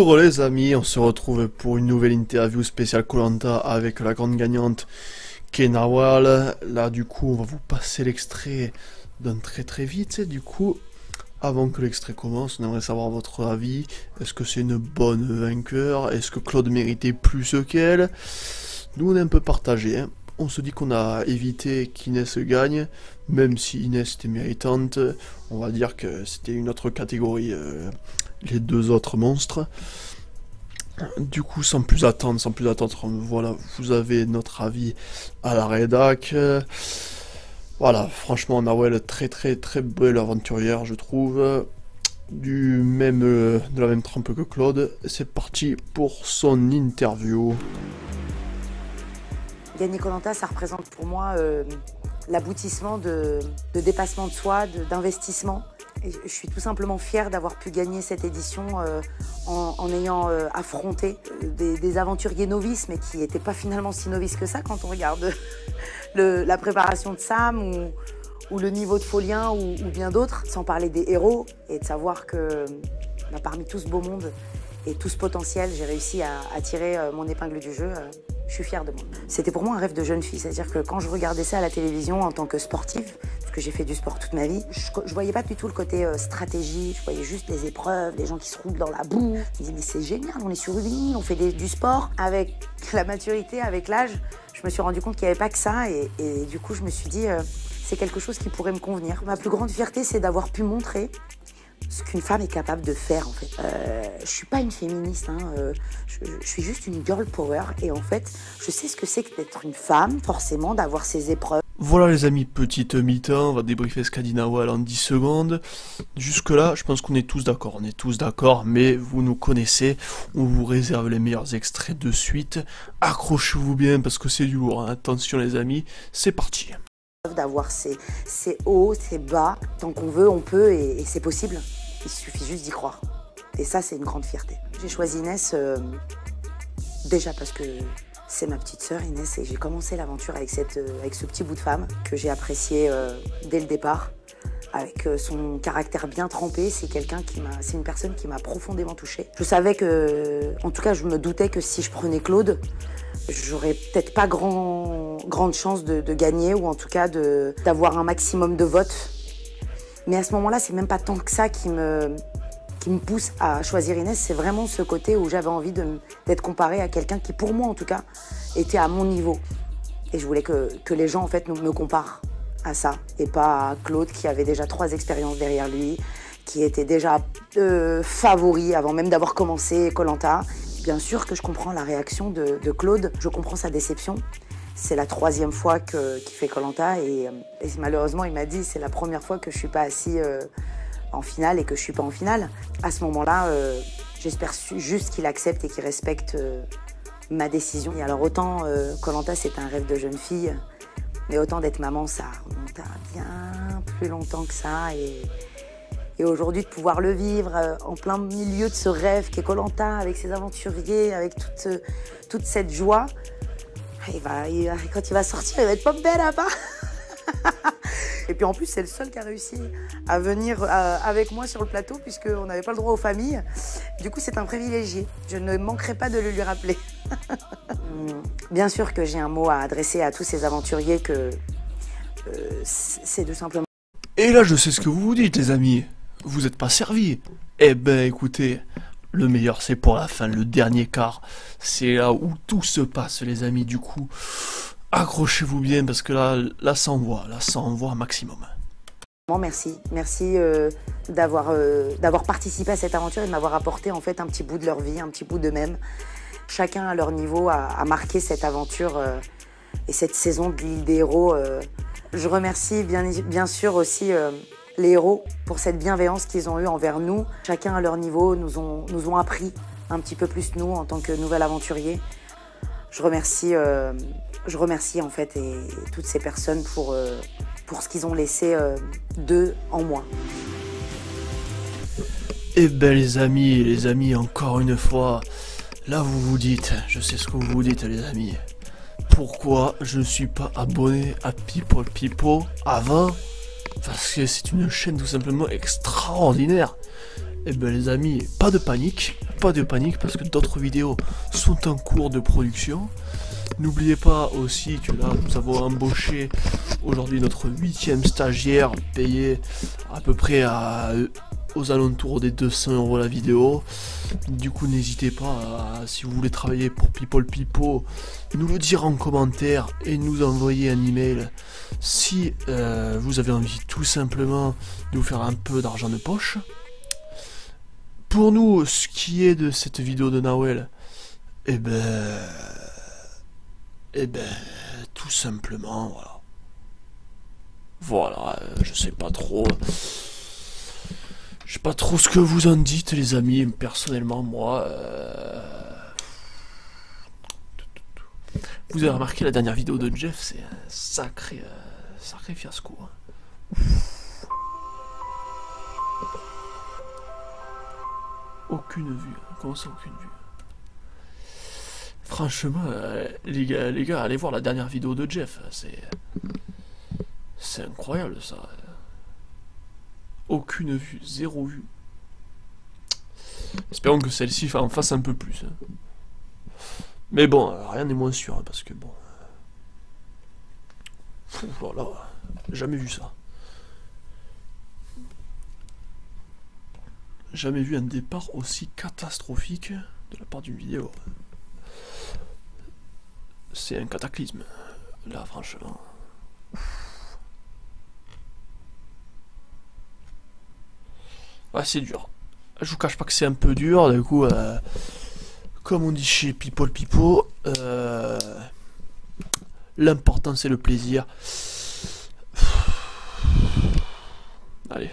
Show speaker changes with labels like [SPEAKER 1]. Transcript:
[SPEAKER 1] Bonjour les amis, on se retrouve pour une nouvelle interview spéciale koh avec la grande gagnante Kenawal. Là du coup on va vous passer l'extrait d'un très vite. Du coup, avant que l'extrait commence, on aimerait savoir votre avis. Est-ce que c'est une bonne vainqueur? Est-ce que Claude méritait plus qu'elle? Nous on est un peu partagés, hein. On se dit qu'on a évité qu'Inès gagne, même si Inès était méritante. On va dire que c'était une autre catégorie, les deux autres monstres. Du coup, sans plus attendre, voilà, vous avez notre avis à la rédac. Voilà, franchement, Nawel, très belle aventurière, je trouve. De la même trempe que Claude. C'est parti pour son interview.
[SPEAKER 2] Gagner koh Lanta, ça représente pour moi l'aboutissement de dépassement de soi, d'investissement. Je suis tout simplement fière d'avoir pu gagner cette édition en ayant affronté des aventuriers novices, mais qui n'étaient pas finalement si novices que ça quand on regarde la préparation de Sam ou le niveau de Folien ou bien d'autres, sans parler des héros, et de savoir que parmi tout ce beau monde et tout ce potentiel, j'ai réussi à tirer mon épingle du jeu. Je suis fière de moi. C'était pour moi un rêve de jeune fille, c'est-à-dire que quand je regardais ça à la télévision en tant que sportive, parce que j'ai fait du sport toute ma vie, je voyais pas du tout le côté stratégie, je voyais juste les épreuves, les gens qui se roulent dans la boue. Je me disais mais c'est génial, on est sur une île, on fait du sport. Avec la maturité, avec l'âge, je me suis rendu compte qu'il n'y avait pas que ça et du coup je me suis dit c'est quelque chose qui pourrait me convenir. Ma plus grande fierté, c'est d'avoir pu montrer ce qu'une femme est capable de faire en fait. Je suis pas une féministe, hein, je suis juste une girl power et en fait je sais ce que c'est que d'être une femme, forcément d'avoir ses épreuves.
[SPEAKER 1] Voilà les amis, petite mi-temps, on va débriefer ce qu'a dit Nawal en 10 secondes. Jusque là, je pense qu'on est tous d'accord, mais vous nous connaissez, on vous réserve les meilleurs extraits de suite. Accrochez-vous bien parce que c'est du lourd, hein. Attention les amis, c'est parti.
[SPEAKER 2] D'avoir ses hauts, ses bas, tant qu'on veut, on peut et c'est possible. Il suffit juste d'y croire. Et ça, c'est une grande fierté. J'ai choisi Inès déjà parce que c'est ma petite sœur Inès et j'ai commencé l'aventure avec ce petit bout de femme que j'ai apprécié dès le départ. Avec son caractère bien trempé, c'est une personne qui m'a profondément touchée. Je savais en tout cas, je me doutais que si je prenais Claude, j'aurais peut-être pas grande chance de gagner ou en tout cas d'avoir un maximum de votes. Mais à ce moment-là, c'est même pas tant que ça qui me pousse à choisir Inès, c'est vraiment ce côté où j'avais envie d'être comparée à quelqu'un qui, pour moi en tout cas, était à mon niveau. Et je voulais que les gens en fait me comparent à ça et pas à Claude qui avait déjà 3 expériences derrière lui, qui était déjà favori avant même d'avoir commencé koh Lanta. Bien sûr que je comprends la réaction de Claude, je comprends sa déception. C'est la 3e fois qu'il fait koh Lanta et malheureusement il m'a dit c'est la première fois que je suis pas assis en finale et que je suis pas en finale. À ce moment-là, j'espère juste qu'il accepte et qu'il respecte ma décision. Et alors autant koh Lanta c'est un rêve de jeune fille, mais autant d'être maman ça remonte à bien plus longtemps que ça et aujourd'hui, de pouvoir le vivre en plein milieu de ce rêve qu'est koh Lanta, avec ses aventuriers, avec toute cette joie, quand il va sortir, il va être pas belle à part. Et puis en plus, c'est le seul qui a réussi à venir avec moi sur le plateau, puisqu'on n'avait pas le droit aux familles. Du coup, c'est un privilégié. Je ne manquerai pas de le lui rappeler. Bien sûr que j'ai un mot à adresser à tous ces aventuriers que c'est tout simplement...
[SPEAKER 1] Et là, je sais ce que vous vous dites les amis. Vous êtes pas servis. Eh ben écoutez, le meilleur c'est pour la fin, le dernier quart. C'est là où tout se passe les amis, du coup. Accrochez-vous bien parce que là ça envoie un maximum.
[SPEAKER 2] Merci d'avoir participé à cette aventure et de m'avoir apporté en fait un petit bout de leur vie, un petit bout d'eux-mêmes. Chacun à leur niveau a marqué cette aventure et cette saison de l'île des héros. Je remercie bien sûr aussi les héros pour cette bienveillance qu'ils ont eue envers nous. Chacun à leur niveau nous ont appris un petit peu plus nous en tant que nouvel aventurier. Je remercie en fait et toutes ces personnes pour ce qu'ils ont laissé d'eux en moi.
[SPEAKER 1] Eh ben les amis, encore une fois, là vous vous dites, je sais ce que vous vous dites les amis. Pourquoi je ne suis pas abonné à People Pipo avant? Parce que c'est une chaîne tout simplement extraordinaire. Et ben les amis, pas de panique, pas de panique parce que d'autres vidéos sont en cours de production. N'oubliez pas aussi que là nous avons embauché aujourd'hui notre 8e stagiaire payé à peu près aux alentours des 200 € la vidéo. Du coup n'hésitez pas si vous voulez travailler pour People Pipo, nous le dire en commentaire et nous envoyer un email si vous avez envie tout simplement de vous faire un peu d'argent de poche. Pour nous, ce qui est de cette vidéo de Nawel, eh ben, tout simplement, voilà. Voilà, je sais pas trop. Je sais pas trop ce que vous en dites, les amis. Personnellement, moi, vous avez remarqué la dernière vidéo de Jeff, c'est un sacré fiasco. Aucune vue. Comment ça, aucune vue? Franchement, les gars, allez voir la dernière vidéo de Jeff. C'est incroyable, ça. Aucune vue, 0 vue. Espérons que celle-ci en fasse un peu plus. Mais bon, rien n'est moins sûr, parce que bon... Voilà, jamais vu ça. Jamais vu un départ aussi catastrophique de la part d'une vidéo. C'est un cataclysme, là, franchement. Ouais, c'est dur. Je vous cache pas que c'est un peu dur, du coup, comme on dit chez People Pipo, l'important c'est le plaisir. Allez.